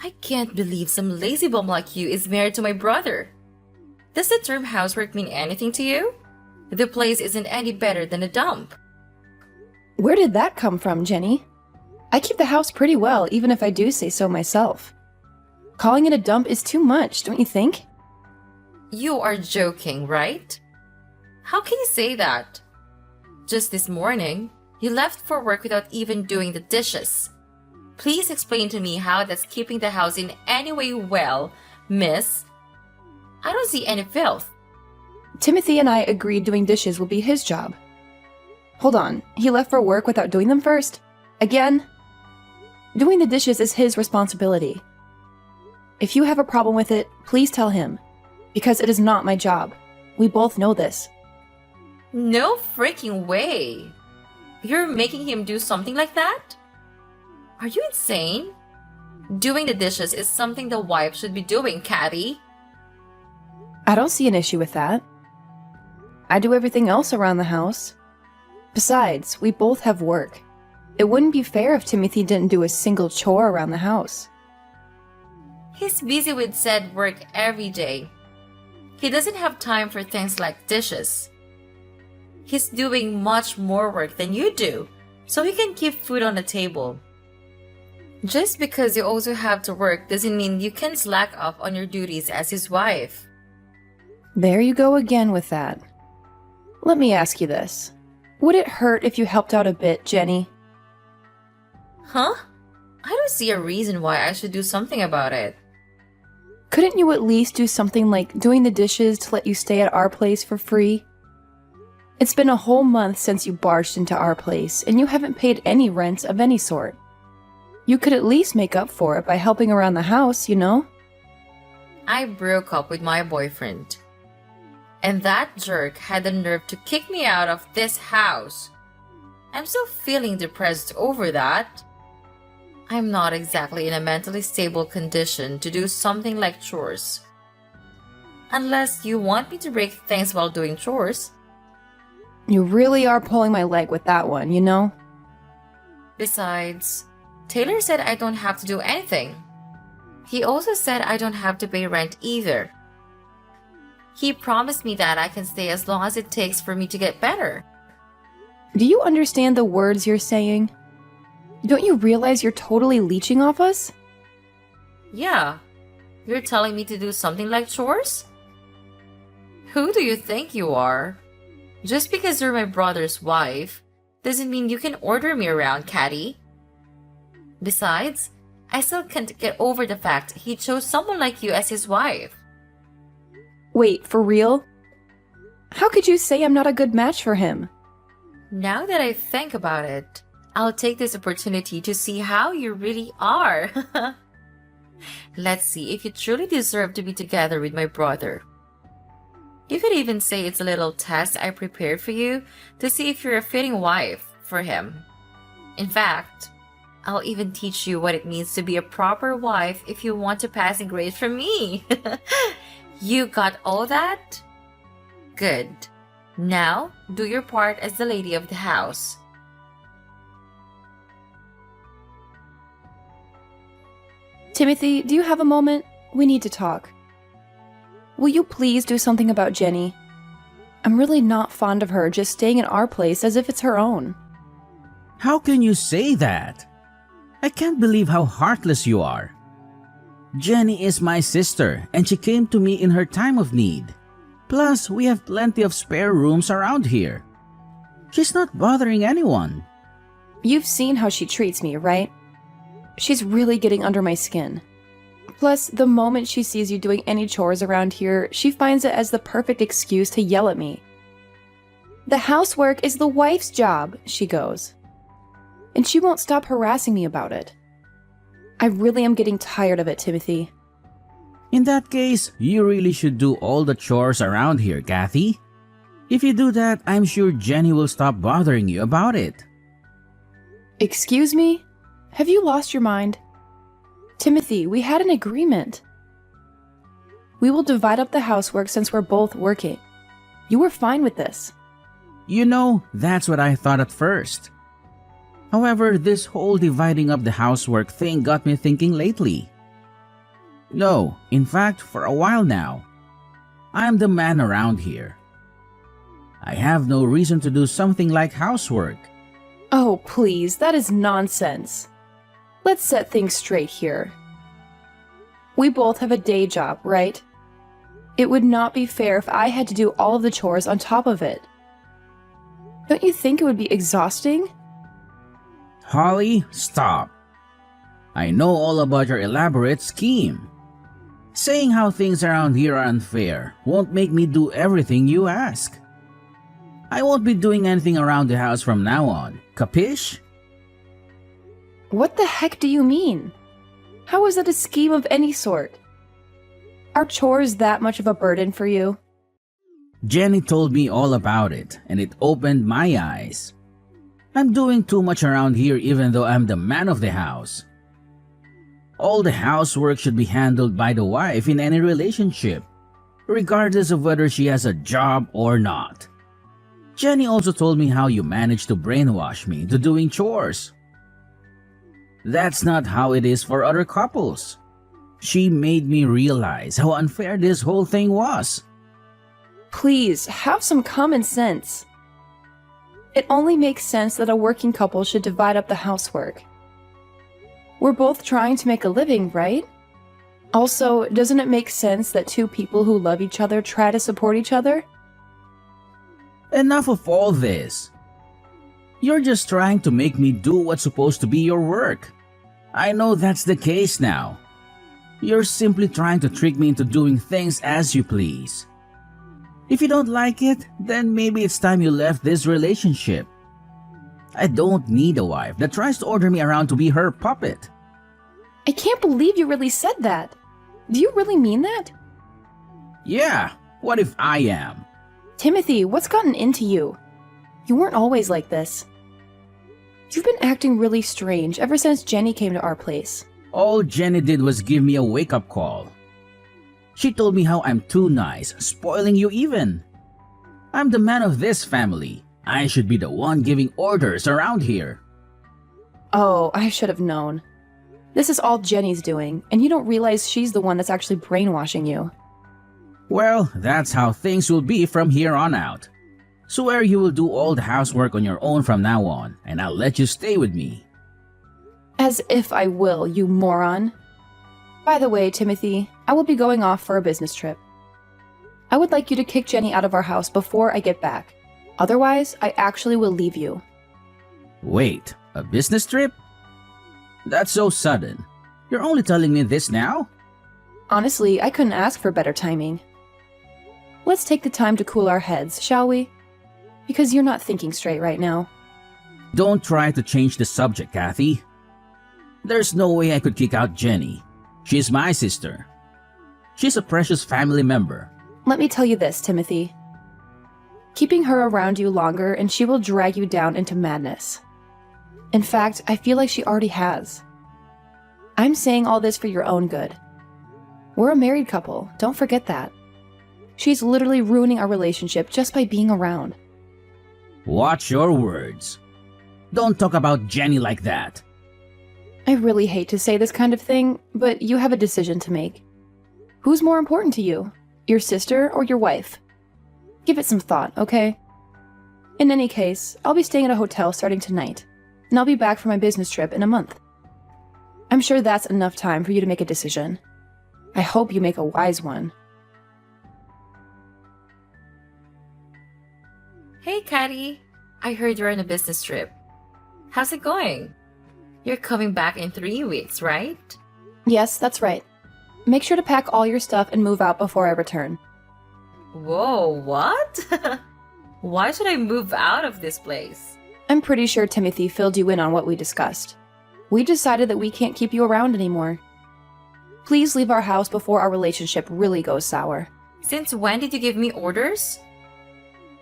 I can't believe some lazy bum like you is married to my brother. Does the term housework mean anything to you? The place isn't any better than a dump. Where did that come from, Jenny? I keep the house pretty well, even if I do say so myself. Calling it a dump is too much, don't you think? You are joking, right? How can you say that? Just this morning, you left for work without even doing the dishes. Please explain to me how that's keeping the house in any way well, miss. I don't see any filth. Timothy and I agreed doing dishes will be his job. Hold on, he left for work without doing them first? Again? Doing the dishes is his responsibility. If you have a problem with it, please tell him, because it is not my job. We both know this. No freaking way. You're making him do something like that? Are you insane? Doing the dishes is something the wife should be doing, Catty. I don't see an issue with that. I do everything else around the house. Besides, we both have work. It wouldn't be fair if Timothy didn't do a single chore around the house. He's busy with said work every day. He doesn't have time for things like dishes. He's doing much more work than you do, so he can keep food on the table. Just because you also have to work doesn't mean you can slack off on your duties as his wife. There you go again with that. Let me ask you this. Would it hurt if you helped out a bit, Jenny? Huh? I don't see a reason why I should do something about it. Couldn't you at least do something like doing the dishes to let you stay at our place for free? It's been a whole month since you barged into our place, and you haven't paid any rent of any sort. You could at least make up for it by helping around the house, you know? I broke up with my boyfriend. And that jerk had the nerve to kick me out of this house. I'm still feeling depressed over that. I'm not exactly in a mentally stable condition to do something like chores. Unless you want me to break things while doing chores. You really are pulling my leg with that one, you know? Besides, Taylor said I don't have to do anything. He also said I don't have to pay rent either. He promised me that I can stay as long as it takes for me to get better. Do you understand the words you're saying? Don't you realize you're totally leeching off us? Yeah, you're telling me to do something like chores? Who do you think you are? Just because you're my brother's wife doesn't mean you can order me around, Catty. Besides, I still can't get over the fact he chose someone like you as his wife. Wait, for real? How could you say I'm not a good match for him? Now that I think about it, I'll take this opportunity to see how you really are. Let's see if you truly deserve to be together with my brother. You could even say it's a little test I prepared for you to see if you're a fitting wife for him. In fact, I'll even teach you what it means to be a proper wife if you want to pass a grade from me. You got all that? Good. Now, do your part as the lady of the house. Timothy, do you have a moment? We need to talk. Will you please do something about Jenny? I'm really not fond of her just staying in our place as if it's her own. How can you say that? I can't believe how heartless you are. Jenny is my sister, and she came to me in her time of need. Plus, we have plenty of spare rooms around here. She's not bothering anyone. You've seen how she treats me, right? She's really getting under my skin. Plus, the moment she sees you doing any chores around here, she finds it as the perfect excuse to yell at me. The housework is the wife's job, she goes. And she won't stop harassing me about it. I really am getting tired of it, Timothy. In that case, you really should do all the chores around here, Kathy. If you do that, I'm sure Jenny will stop bothering you about it. Excuse me? Have you lost your mind? Timothy, we had an agreement. We will divide up the housework since we're both working. You were fine with this. You know, that's what I thought at first. However, this whole dividing up the housework thing got me thinking lately. No, in fact, for a while now. I'm the man around here. I have no reason to do something like housework. Oh, please, that is nonsense. Let's set things straight here. We both have a day job, right? It would not be fair if I had to do all of the chores on top of it. Don't you think it would be exhausting? Holly, stop. I know all about your elaborate scheme. Saying how things around here are unfair won't make me do everything you ask. I won't be doing anything around the house from now on, capish? What the heck do you mean? How is that a scheme of any sort? Are chores that much of a burden for you? Jenny told me all about it, and it opened my eyes. I'm doing too much around here even though I'm the man of the house. All the housework should be handled by the wife in any relationship, regardless of whether she has a job or not. Jenny also told me how you managed to brainwash me into doing chores. That's not how it is for other couples. She made me realize how unfair this whole thing was. Please, have some common sense. It only makes sense that a working couple should divide up the housework. We're both trying to make a living, right? Also, doesn't it make sense that two people who love each other try to support each other? Enough of all this. You're just trying to make me do what's supposed to be your work. I know that's the case now. You're simply trying to trick me into doing things as you please. If you don't like it, then maybe it's time you left this relationship. I don't need a wife that tries to order me around to be her puppet. I can't believe you really said that. Do you really mean that? Yeah, what if I am? Timothy, what's gotten into you? You weren't always like this. You've been acting really strange ever since Jenny came to our place. All Jenny did was give me a wake-up call. She told me how I'm too nice, spoiling you even. I'm the man of this family. I should be the one giving orders around here. Oh, I should have known. This is all Jenny's doing, and you don't realize she's the one that's actually brainwashing you. Well, that's how things will be from here on out. Swear you will do all the housework on your own from now on, and I'll let you stay with me. As if I will, you moron. By the way, Timothy, I will be going off for a business trip. I would like you to kick Jenny out of our house before I get back. Otherwise, I actually will leave you. Wait, a business trip? That's so sudden. You're only telling me this now? Honestly, I couldn't ask for better timing. Let's take the time to cool our heads, shall we? Because you're not thinking straight right now. Don't try to change the subject, Kathy. There's no way I could kick out Jenny. She's my sister. She's a precious family member. Let me tell you this, Timothy. Keeping her around you longer and she will drag you down into madness. In fact, I feel like she already has. I'm saying all this for your own good. We're a married couple, don't forget that. She's literally ruining our relationship just by being around. Watch your words. Don't talk about Jenny like that. I really hate to say this kind of thing, but you have a decision to make. Who's more important to you? Your sister or your wife? Give it some thought, okay? In any case, I'll be staying at a hotel starting tonight, and I'll be back for my business trip in a month. I'm sure that's enough time for you to make a decision. I hope you make a wise one. Hey, Caddy. I heard you're on a business trip. How's it going? You're coming back in 3 weeks, right? Yes, that's right. Make sure to pack all your stuff and move out before I return. Whoa, what? Why should I move out of this place? I'm pretty sure Timothy filled you in on what we discussed. We decided that we can't keep you around anymore. Please leave our house before our relationship really goes sour. Since when did you give me orders?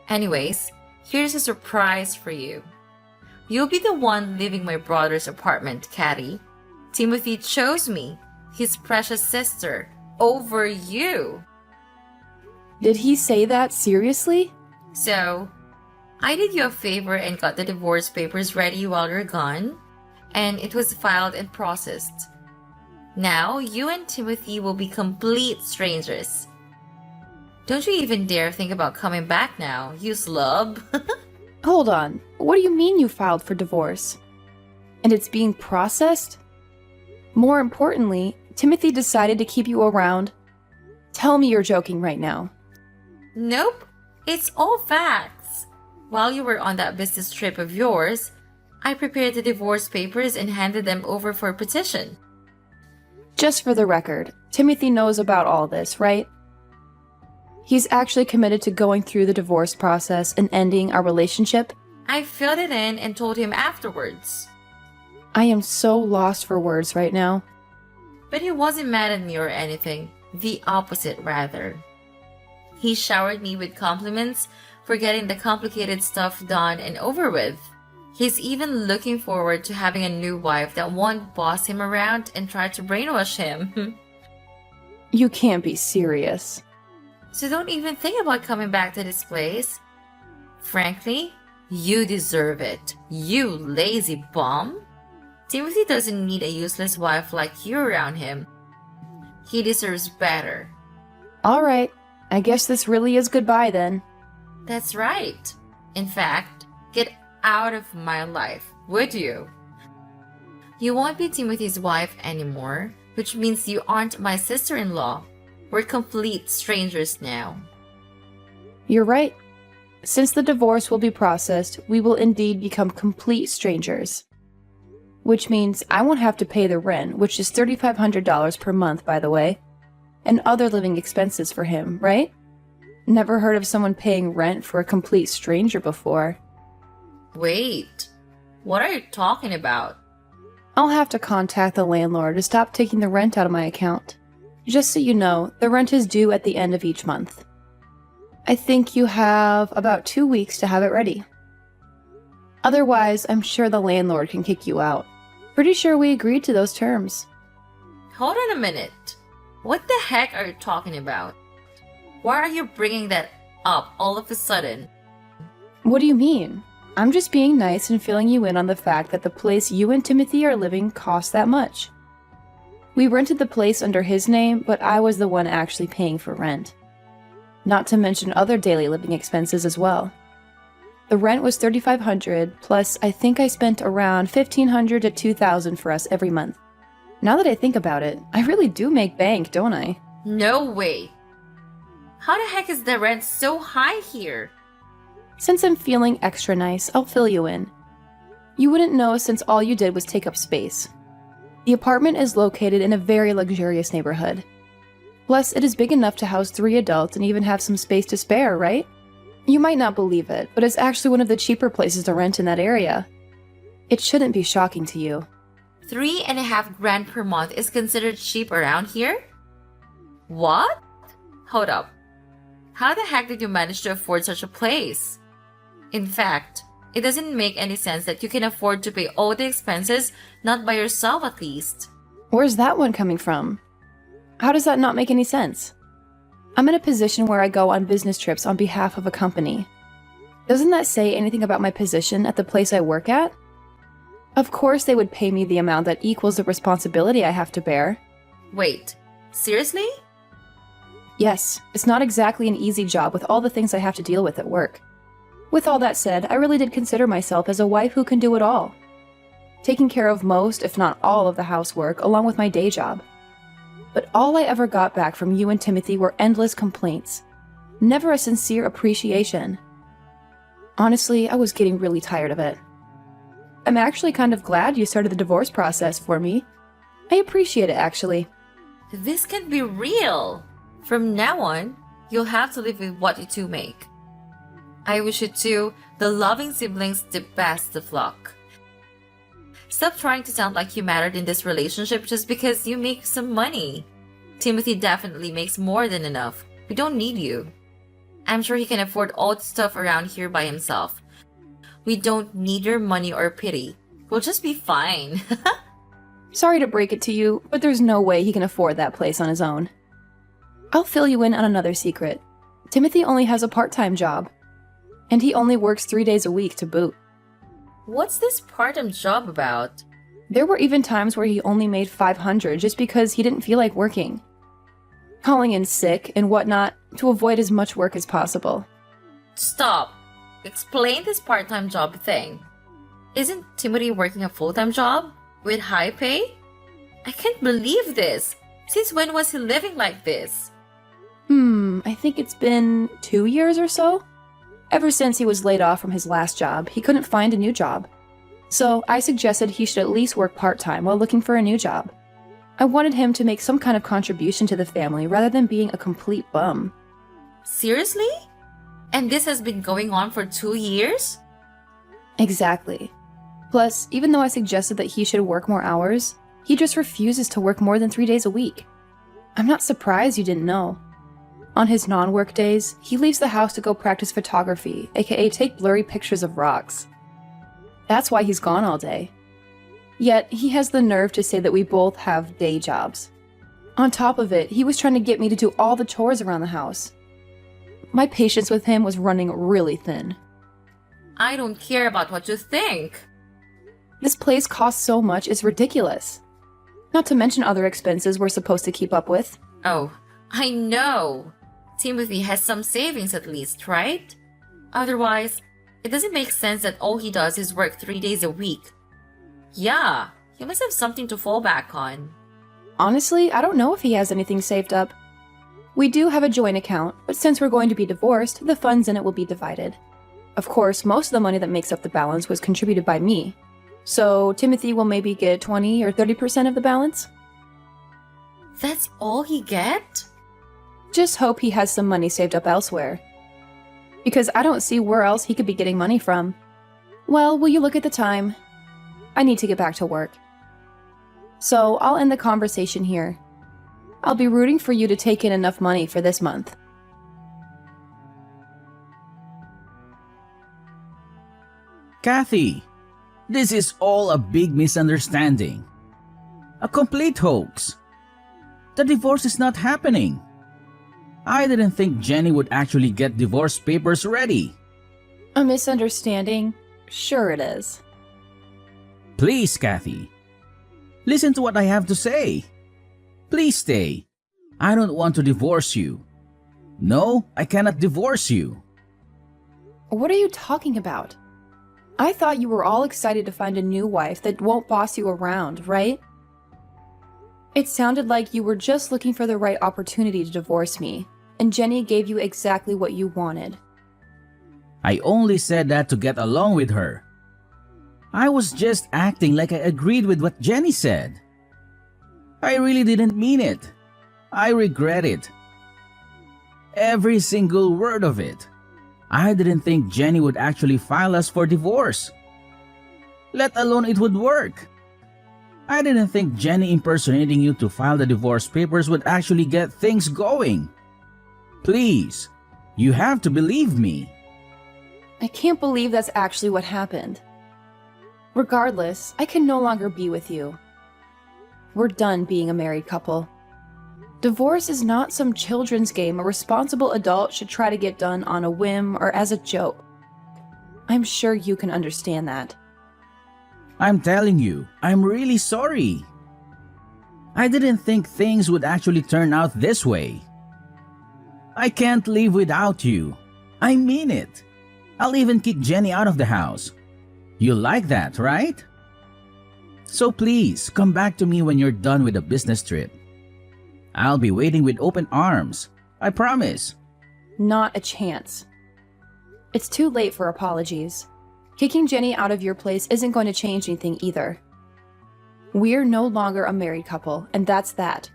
Anyways, here's a surprise for you. You'll be the one leaving my brother's apartment, Caddy. Timothy chose me, his precious sister, over you. Did he say that seriously? So, I did you a favor and got the divorce papers ready while you're gone, and it was filed and processed. Now, you and Timothy will be complete strangers. Don't you even dare think about coming back now, you slub. Hold on. What do you mean you filed for divorce? And it's being processed? More importantly, Timothy decided to keep you around. Tell me you're joking right now. Nope, it's all facts. While you were on that business trip of yours, I prepared the divorce papers and handed them over for petition. Just for the record, Timothy knows about all this, right? He's actually committed to going through the divorce process and ending our relationship? I filled it in and told him afterwards. I am so lost for words right now. But he wasn't mad at me or anything. The opposite, rather. He showered me with compliments for getting the complicated stuff done and over with. He's even looking forward to having a new wife that won't boss him around and try to brainwash him. You can't be serious. So don't even think about coming back to this place. Frankly, you deserve it, you lazy bum. Timothy doesn't need a useless wife like you around him. He deserves better. All right, I guess this really is goodbye then. That's right. In fact, get out of my life, would you? You won't be Timothy's wife anymore, which means you aren't my sister-in-law. We're complete strangers now. You're right. Since the divorce will be processed, we will indeed become complete strangers. Which means I won't have to pay the rent, which is $3,500 per month, by the way, and other living expenses for him, right? Never heard of someone paying rent for a complete stranger before. Wait, what are you talking about? I'll have to contact the landlord to stop taking the rent out of my account. Just so you know, the rent is due at the end of each month. I think you have about 2 weeks to have it ready. Otherwise, I'm sure the landlord can kick you out. Pretty sure we agreed to those terms. Hold on a minute. What the heck are you talking about? Why are you bringing that up all of a sudden? What do you mean? I'm just being nice and filling you in on the fact that the place you and Timothy are living costs that much. We rented the place under his name, but I was the one actually paying for rent. Not to mention other daily living expenses as well. The rent was $3,500, plus I think I spent around $1,500 to $2,000 for us every month. Now that I think about it, I really do make bank, don't I? No way. How the heck is the rent so high here? Since I'm feeling extra nice, I'll fill you in. You wouldn't know since all you did was take up space. The apartment is located in a very luxurious neighborhood. Plus, it is big enough to house 3 adults and even have some space to spare, right? You might not believe it, but it's actually one of the cheaper places to rent in that area. It shouldn't be shocking to you. $3.5 grand per month is considered cheap around here? What? Hold up. How the heck did you manage to afford such a place? In fact, it doesn't make any sense that you can afford to pay all the expenses not by yourself at least. Where's that one coming from? How does that not make any sense? I'm in a position where I go on business trips on behalf of a company. Doesn't that say anything about my position at the place I work at? Of course they would pay me the amount that equals the responsibility I have to bear. Wait, seriously? Yes, it's not exactly an easy job with all the things I have to deal with at work. With all that said, I really did consider myself as a wife who can do it all. Taking care of most, if not all, of the housework along with my day job. But all I ever got back from you and Timothy were endless complaints. Never a sincere appreciation. Honestly, I was getting really tired of it. I'm actually kind of glad you started the divorce process for me. I appreciate it, actually. This can't be real. From now on, you'll have to live with what you two make. I wish you two, the loving siblings, the best of luck. Stop trying to sound like you mattered in this relationship just because you make some money. Timothy definitely makes more than enough. We don't need you. I'm sure he can afford all the stuff around here by himself. We don't need your money or pity. We'll just be fine. Sorry to break it to you, but there's no way he can afford that place on his own. I'll fill you in on another secret. Timothy only has a part-time job. And he only works 3 days a week to boot. What's this part-time job about? There were even times where he only made $500 just because he didn't feel like working, calling in sick and whatnot to avoid as much work as possible. Stop. Explain this part-time job thing. Isn't Timothy working a full-time job with high pay? I can't believe this. Since when was he living like this? I think it's been 2 years or so. Ever since he was laid off from his last job, he couldn't find a new job. So I suggested he should at least work part-time while looking for a new job. I wanted him to make some kind of contribution to the family rather than being a complete bum. Seriously? And this has been going on for 2 years? Exactly. Plus, even though I suggested that he should work more hours, he just refuses to work more than 3 days a week. I'm not surprised you didn't know. On his non-work days, he leaves the house to go practice photography, aka take blurry pictures of rocks. That's why he's gone all day. Yet, he has the nerve to say that we both have day jobs. On top of it, he was trying to get me to do all the chores around the house. My patience with him was running really thin. I don't care about what you think. This place costs so much, it's ridiculous. Not to mention other expenses we're supposed to keep up with. Oh, I know. Timothy has some savings at least, right? Otherwise, it doesn't make sense that all he does is work 3 days a week. Yeah, he must have something to fall back on. Honestly, I don't know if he has anything saved up. We do have a joint account, but since we're going to be divorced, the funds in it will be divided. Of course, most of the money that makes up the balance was contributed by me. So Timothy will maybe get 20 or 30% of the balance. That's all he get? Just hope he has some money saved up elsewhere. Because I don't see where else he could be getting money from. Well, will you look at the time? I need to get back to work. So I'll end the conversation here. I'll be rooting for you to take in enough money for this month. Kathy, this is all a big misunderstanding. A complete hoax. The divorce is not happening. I didn't think Jenny would actually get divorce papers ready. A misunderstanding? Sure it is. Please, Kathy. Listen to what I have to say. Please stay. I don't want to divorce you. No, I cannot divorce you. What are you talking about? I thought you were all excited to find a new wife that won't boss you around, right? It sounded like you were just looking for the right opportunity to divorce me, and Jenny gave you exactly what you wanted. I only said that to get along with her. I was just acting like I agreed with what Jenny said. I really didn't mean it. I regret it. Every single word of it. I didn't think Jenny would actually file us for divorce. Let alone it would work. I didn't think Jenny impersonating you to file the divorce papers would actually get things going. Please, you have to believe me. I can't believe that's actually what happened. Regardless, I can no longer be with you. We're done being a married couple. Divorce is not some children's game a responsible adult should try to get done on a whim or as a joke. I'm sure you can understand that. I'm telling you, I'm really sorry. I didn't think things would actually turn out this way. I can't live without you. I mean it. I'll even kick Jenny out of the house. You like that, right? So please, come back to me when you're done with the business trip. I'll be waiting with open arms. I promise. Not a chance. It's too late for apologies. Kicking Jenny out of your place isn't going to change anything either. We're no longer a married couple, and that's that.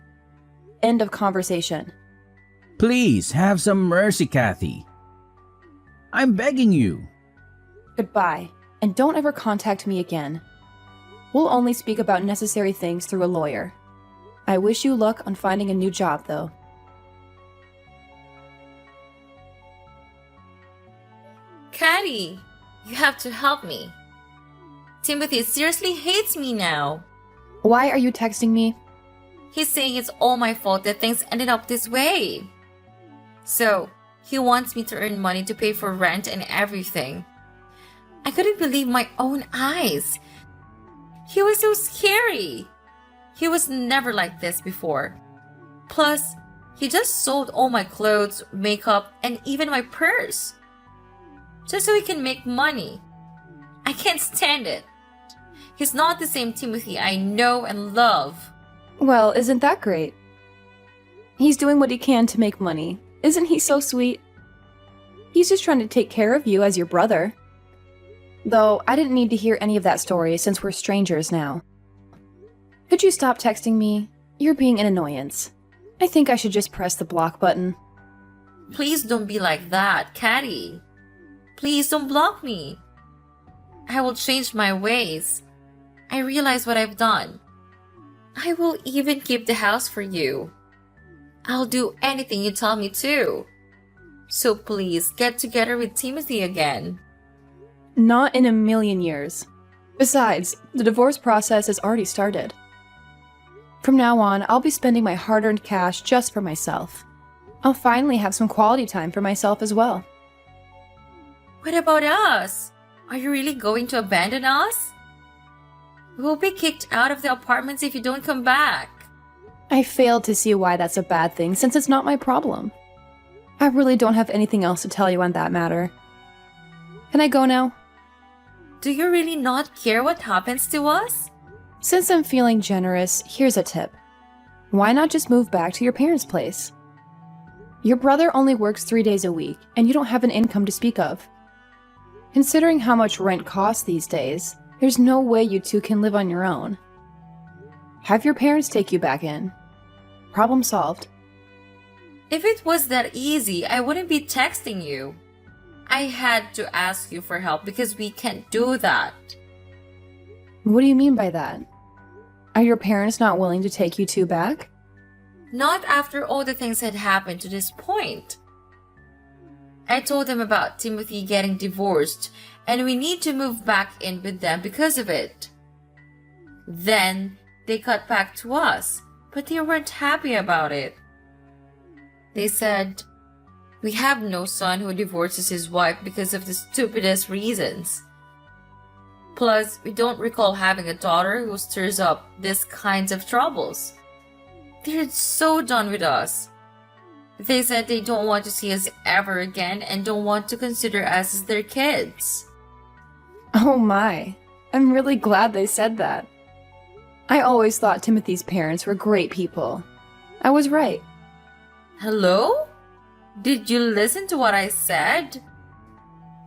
End of conversation. Please, have some mercy, Kathy. I'm begging you. Goodbye, and don't ever contact me again. We'll only speak about necessary things through a lawyer. I wish you luck on finding a new job, though. Caddy, you have to help me. Timothy seriously hates me now. Why are you texting me? He's saying it's all my fault that things ended up this way. So, he wants me to earn money to pay for rent and everything. I couldn't believe my own eyes. He was so scary. He was never like this before. Plus, he just sold all my clothes, makeup, and even my purse. Just so he can make money. I can't stand it. He's not the same Timothy I know and love. Well, isn't that great? He's doing what he can to make money. Isn't he so sweet? He's just trying to take care of you as your brother. Though, I didn't need to hear any of that story since we're strangers now. Could you stop texting me? You're being an annoyance. I think I should just press the block button. Please don't be like that, Caddy. Please don't block me. I will change my ways. I realize what I've done. I will even keep the house for you. I'll do anything you tell me to. So please get together with Timothy again. Not in a million years. Besides, the divorce process has already started. From now on, I'll be spending my hard-earned cash just for myself. I'll finally have some quality time for myself as well. What about us? Are you really going to abandon us? We'll be kicked out of the apartments if you don't come back. I failed to see why that's a bad thing since it's not my problem. I really don't have anything else to tell you on that matter. Can I go now? Do you really not care what happens to us? Since I'm feeling generous, here's a tip. Why not just move back to your parents' place? Your brother only works 3 days a week, and you don't have an income to speak of. Considering how much rent costs these days, there's no way you two can live on your own. Have your parents take you back in. Problem solved. If it was that easy, I wouldn't be texting you. I had to ask you for help because we can't do that. What do you mean by that? Are your parents not willing to take you two back? Not after all the things had happened to this point. I told them about Timothy getting divorced and we need to move back in with them because of it. Then they cut back to us, but they weren't happy about it. They said, "We have no son who divorces his wife because of the stupidest reasons. Plus, we don't recall having a daughter who stirs up these kinds of troubles. They're so done with us. They said they don't want to see us ever again and don't want to consider us as their kids." Oh my, I'm really glad they said that. I always thought Timothy's parents were great people. I was right. Hello? Did you listen to what I said?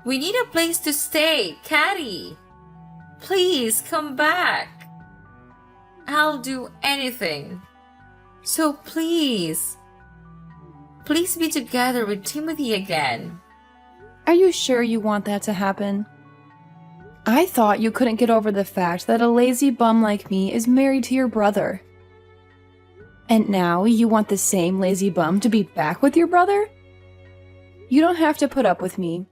We need a place to stay, Caddy. Please come back. I'll do anything. So please be together with Timothy again. Are you sure you want that to happen? I thought you couldn't get over the fact that a lazy bum like me is married to your brother. And now you want the same lazy bum to be back with your brother? You don't have to put up with me.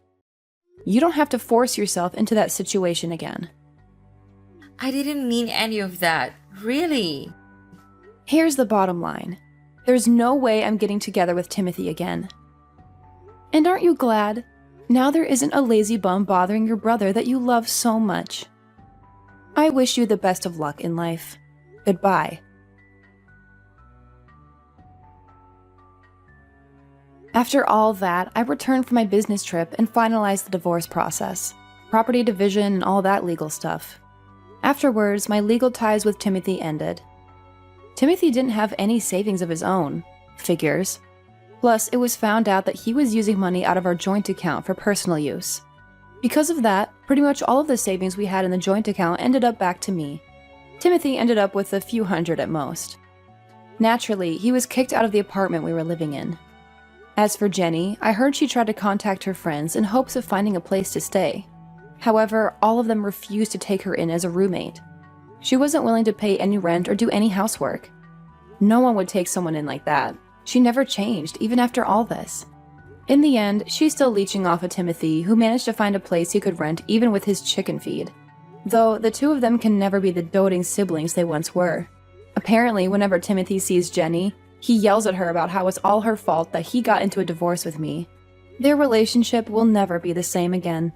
You don't have to force yourself into that situation again. I didn't mean any of that, really. Here's the bottom line. There's no way I'm getting together with Timothy again. And aren't you glad? Now there isn't a lazy bum bothering your brother that you love so much. I wish you the best of luck in life. Goodbye. After all that, I returned from my business trip and finalized the divorce process, property division and all that legal stuff. Afterwards, my legal ties with Timothy ended. Timothy didn't have any savings of his own. Figures. Plus, it was found out that he was using money out of our joint account for personal use. Because of that, pretty much all of the savings we had in the joint account ended up back to me. Timothy ended up with a few hundred at most. Naturally, he was kicked out of the apartment we were living in. As for Jenny, I heard she tried to contact her friends in hopes of finding a place to stay. However, all of them refused to take her in as a roommate. She wasn't willing to pay any rent or do any housework. No one would take someone in like that. She never changed, even after all this. In the end, she's still leeching off of Timothy, who managed to find a place he could rent even with his chicken feed. Though, the two of them can never be the doting siblings they once were. Apparently, whenever Timothy sees Jenny, he yells at her about how it's all her fault that he got into a divorce with me. Their relationship will never be the same again.